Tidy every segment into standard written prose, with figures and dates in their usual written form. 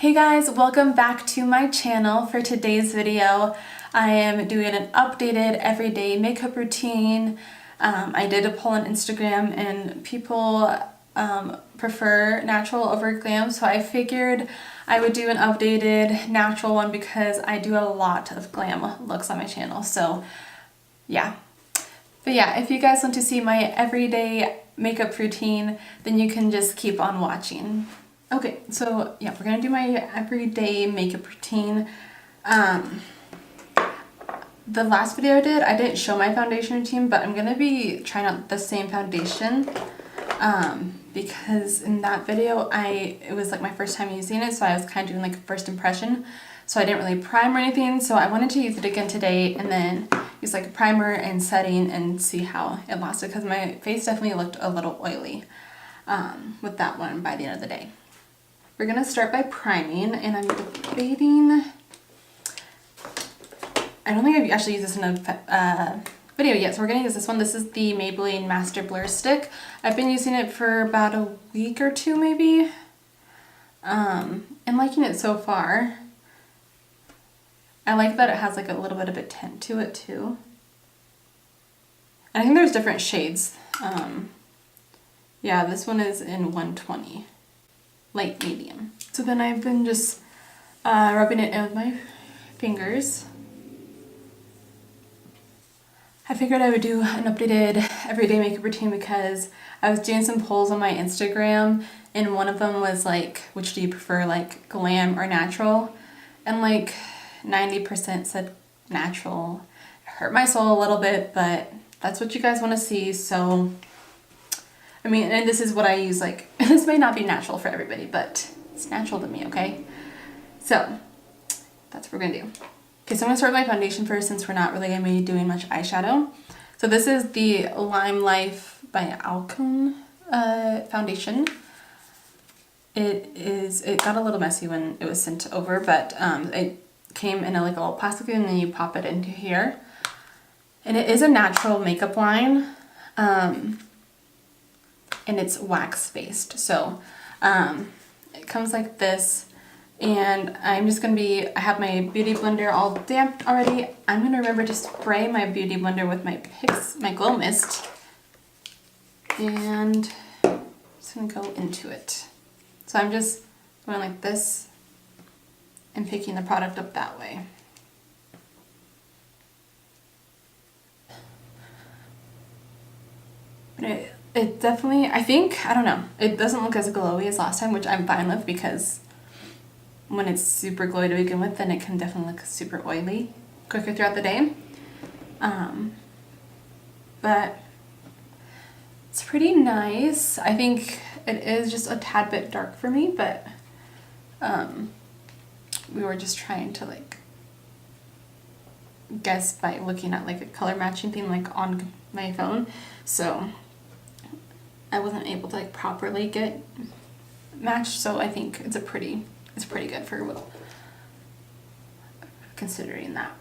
Hey guys, welcome back to my channel. For today's video, I am doing an updated everyday makeup routine. I did a poll on Instagram and people prefer natural over glam, so I figured I would do an updated natural one because I do a lot of glam looks on my channel. So yeah. But yeah, if you guys want to see my everyday makeup routine, then you can just keep on watching. Okay, so yeah, we're gonna do my everyday makeup routine. The last video I didn't show my foundation routine, but I'm gonna be trying out the same foundation because in that video it was like my first time using it, so I was kind of doing like a first impression. So I didn't really prime or anything, so I wanted to use it again today and then use like a primer and setting and see how it lasted because my face definitely looked a little oily with that one by the end of the day. We're gonna start by priming, and I'm debating, I don't think I've actually used this in a video yet, so we're gonna use this one. This is the Maybelline Master Blur Stick. I've been using it for about a week or two maybe, and liking it so far. I like that it has like a little bit of a tint to it too. I think there's different shades. Yeah, this one is in 120. Light medium. So then I've been just rubbing it in with my fingers. I figured I would do an updated everyday makeup routine because I was doing some polls on my Instagram and one of them was like, which do you prefer, like glam or natural? And like 90% said natural. It hurt my soul a little bit, but that's what you guys want to see, so I mean, and this is what I use, like, this may not be natural for everybody, but it's natural to me, okay? So, that's what we're gonna do. Okay, so I'm gonna start with my foundation first since we're not really gonna be doing much eyeshadow. So this is the LimeLife by Alcone foundation. It got a little messy when it was sent over, but it came in like a little plastic thing and then you pop it into here. And it is a natural makeup line. And it's wax based, so it comes like this, and I'm just gonna I have my beauty blender all damp already. I'm gonna remember to spray my beauty blender with my glow mist, and I'm just gonna go into it. So I'm just going like this and picking the product up that way. But it definitely, I think, I don't know, it doesn't look as glowy as last time, which I'm fine with because when it's super glowy to begin with, then it can definitely look super oily quicker throughout the day. But it's pretty nice. I think it is just a tad bit dark for me, but we were just trying to like guess by looking at like a color matching thing like on my phone, so I wasn't able to like properly get matched, so I think it's pretty good for considering that.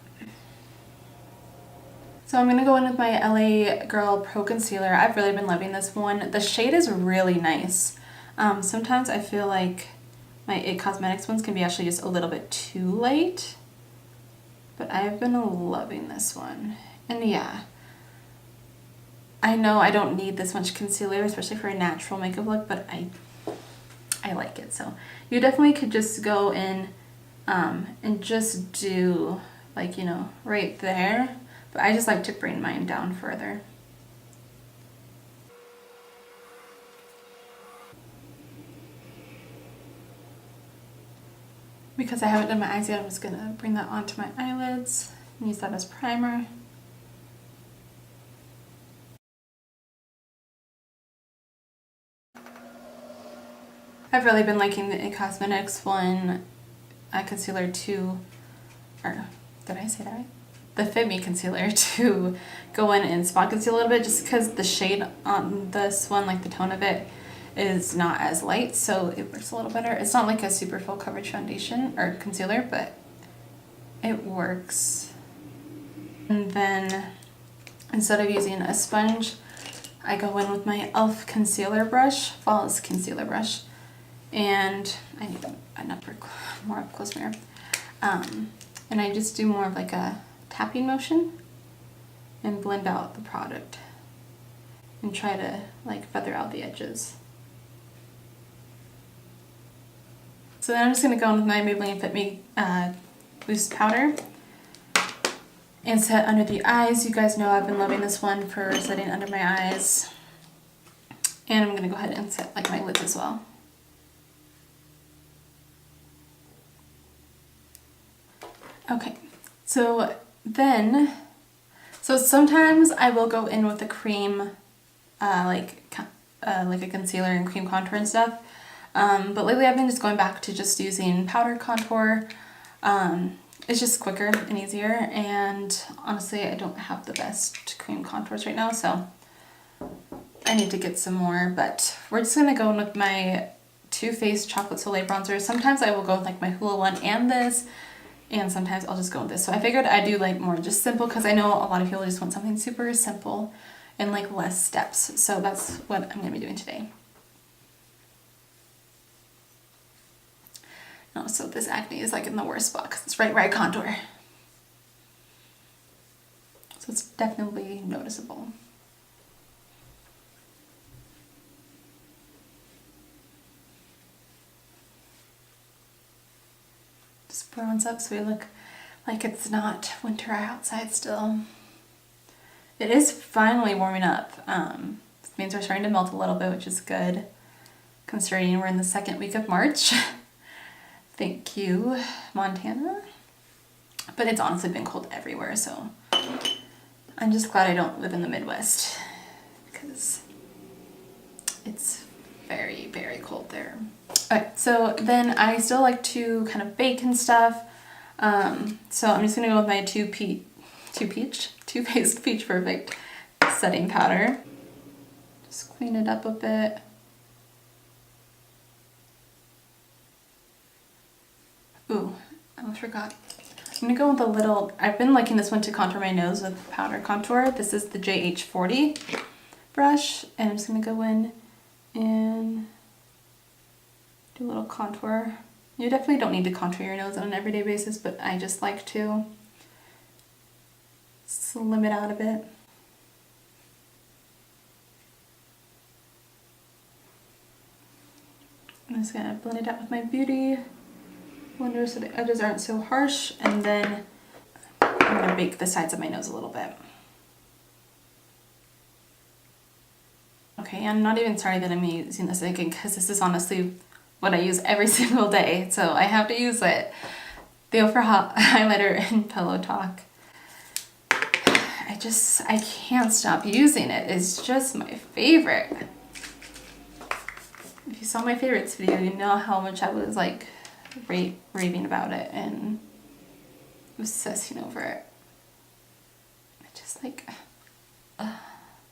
So I'm gonna go in with my LA Girl Pro Concealer. I've really been loving this one. The shade is really nice. Sometimes I feel like my IT Cosmetics ones can be actually just a little bit too light, but I've been loving this one. And yeah, I know I don't need this much concealer, especially for a natural makeup look, but I like it. So you definitely could just go in and just do like, you know, right there. But I just like to bring mine down further. Because I haven't done my eyes yet, I'm just gonna bring that onto my eyelids and use that as primer. I've really been liking the IT Cosmetics one concealer to, or did I say that right? The Fit Me Concealer to go in and spot conceal a little bit, just because the shade on this one, like the tone of it, is not as light, so it works a little better. It's not like a super full coverage foundation or concealer, but it works. And then instead of using a sponge, I go in with my e.l.f. concealer brush, Flawless Concealer Brush, And I need an more up close mirror. And I just do more of like a tapping motion and blend out the product and try to like feather out the edges. So then I'm just going to go in with my Maybelline Fit Me loose powder and set under the eyes. You guys know I've been loving this one for setting under my eyes. And I'm going to go ahead and set like my lids as well. Okay, so sometimes I will go in with a cream, like a concealer and cream contour and stuff. But lately I've been just going back to just using powder contour. It's just quicker and easier, and honestly I don't have the best cream contours right now, so I need to get some more. But we're just going to go in with my Too Faced Chocolate Soleil bronzer. Sometimes I will go with like my Hoola one and this, and sometimes I'll just go with this. So I figured I'd do like more just simple, because I know a lot of people just want something super simple and like less steps. So that's what I'm going to be doing today. Oh, so this acne is like in the worst spot because it's right where I contour. So it's definitely noticeable. Just bronze up so we look like it's not winter outside still. It is finally warming up. This means we're starting to melt a little bit, which is good, considering we're in the second week of March. Thank you, Montana. But it's honestly been cold everywhere, so I'm just glad I don't live in the Midwest, because it's very, very cold there. Alright, so then I still like to kind of bake and stuff. So I'm just gonna go with my Too Faced Peach Perfect setting powder. Just clean it up a bit. Ooh, I almost forgot. I'm gonna go with a little, I've been liking this one to contour my nose with powder contour. This is the JH40 brush, and I'm just gonna go in and do a little contour. You definitely don't need to contour your nose on an everyday basis, but I just like to slim it out a bit. I'm just gonna blend it out with my beauty blender so the edges aren't so harsh, and then I'm gonna bake the sides of my nose a little bit. Okay, I'm not even sorry that I'm using this again, because this is honestly what I use every single day, so I have to use it. The Ofra highlighter in Pillow Talk. I can't stop using it. It's just my favorite. If you saw my favorites video, you know how much I was like raving about it and obsessing over it. I just like,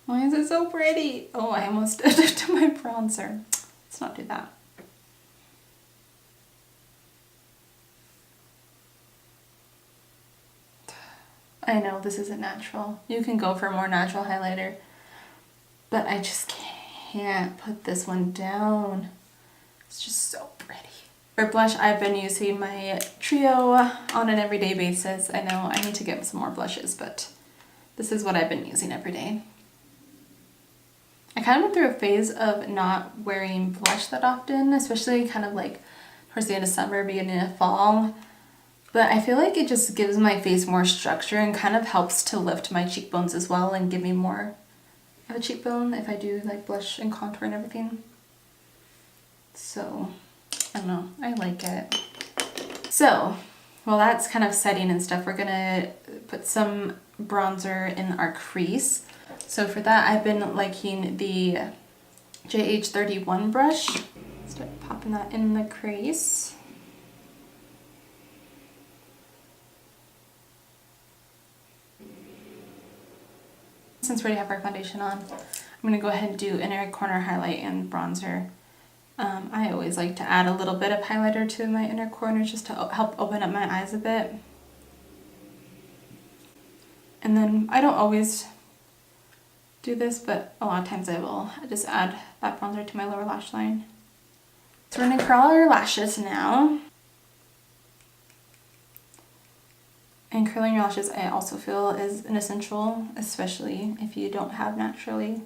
why is it so pretty? Oh, I almost did it to my bronzer. Let's not do that. I know this isn't natural. You can go for a more natural highlighter, but I just can't put this one down. It's just so pretty. For blush, I've been using my Trio on an everyday basis. I know I need to get some more blushes, but this is what I've been using every day. I kind of went through a phase of not wearing blush that often, especially kind of like towards the end of summer, beginning of fall. But I feel like it just gives my face more structure and kind of helps to lift my cheekbones as well and give me more of a cheekbone if I do like blush and contour and everything. So, I don't know, I like it. So, while that's kind of setting and stuff, we're gonna put some bronzer in our crease. So for that, I've been liking the JH31 brush. Start popping that in the crease. Since we already have our foundation on, I'm gonna go ahead and do inner corner highlight and bronzer. I always like to add a little bit of highlighter to my inner corners just to help open up my eyes a bit. And then I don't always do this, but a lot of times I will just add that bronzer to my lower lash line. So we're gonna curl our lashes now. And curling your lashes, I also feel, is an essential, especially if you don't have naturally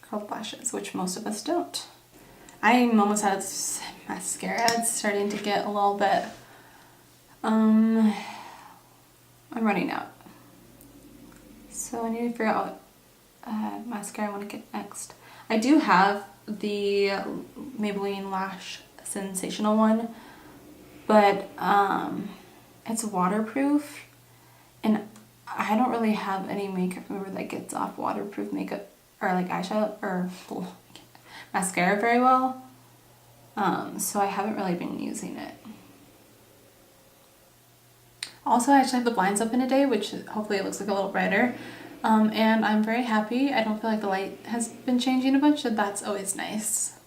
curled lashes, which most of us don't. I'm almost out of mascara. It's starting to get a little bit, I'm running out. So I need to figure out what mascara I want to get next. I do have the Maybelline Lash Sensational one, but it's waterproof, and I don't really have any makeup remover that gets off waterproof makeup or like eyeshadow or mascara very well, so I haven't really been using it. Also, I actually have the blinds open today, which hopefully it looks like a little brighter, and I'm very happy. I don't feel like the light has been changing a bunch, so that's always nice,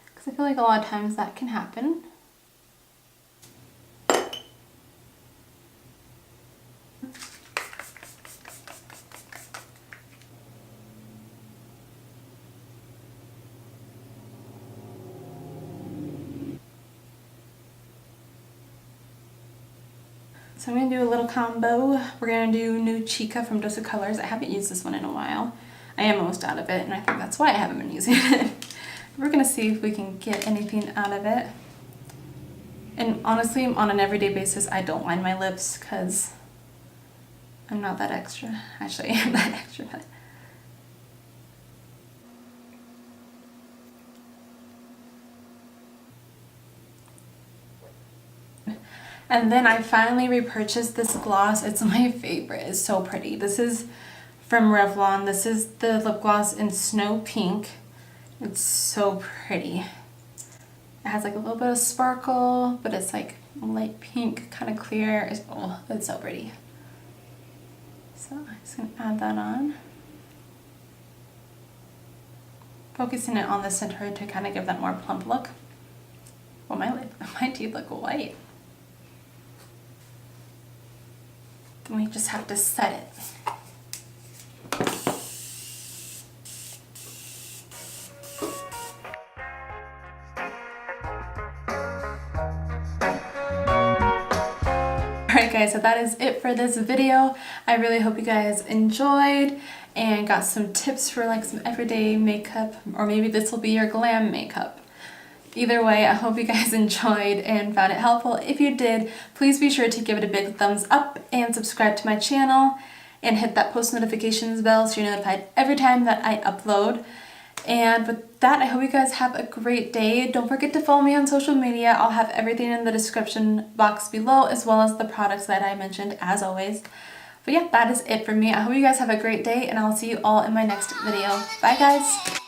because I feel like a lot of times that can happen. So I'm going to do a little combo. We're going to do Nude Chica from Dose of Colors. I haven't used this one in a while. I am almost out of it, and I think that's why I haven't been using it. We're going to see if we can get anything out of it. And honestly, on an everyday basis, I don't line my lips because I'm not that extra. Actually, I am that extra. But and then I finally repurchased this gloss. It's my favorite. It's so pretty. This is from Revlon. This is the lip gloss in Snow Pink. It's so pretty. It has like a little bit of sparkle, but it's like light pink, kind of clear. It's so pretty. So I'm just going to add that on. Focusing it on the center to kind of give that more plump look. Well, my teeth look white. Then we just have to set it. Alright guys, so that is it for this video. I really hope you guys enjoyed and got some tips for like some everyday makeup, or maybe this will be your glam makeup. Either way, I hope you guys enjoyed and found it helpful. If you did, please be sure to give it a big thumbs up and subscribe to my channel and hit that post notifications bell so you're notified every time that I upload. And with that, I hope you guys have a great day. Don't forget to follow me on social media. I'll have everything in the description box below, as well as the products that I mentioned as always. But yeah, that is it for me. I hope you guys have a great day, and I'll see you all in my next video. Bye guys!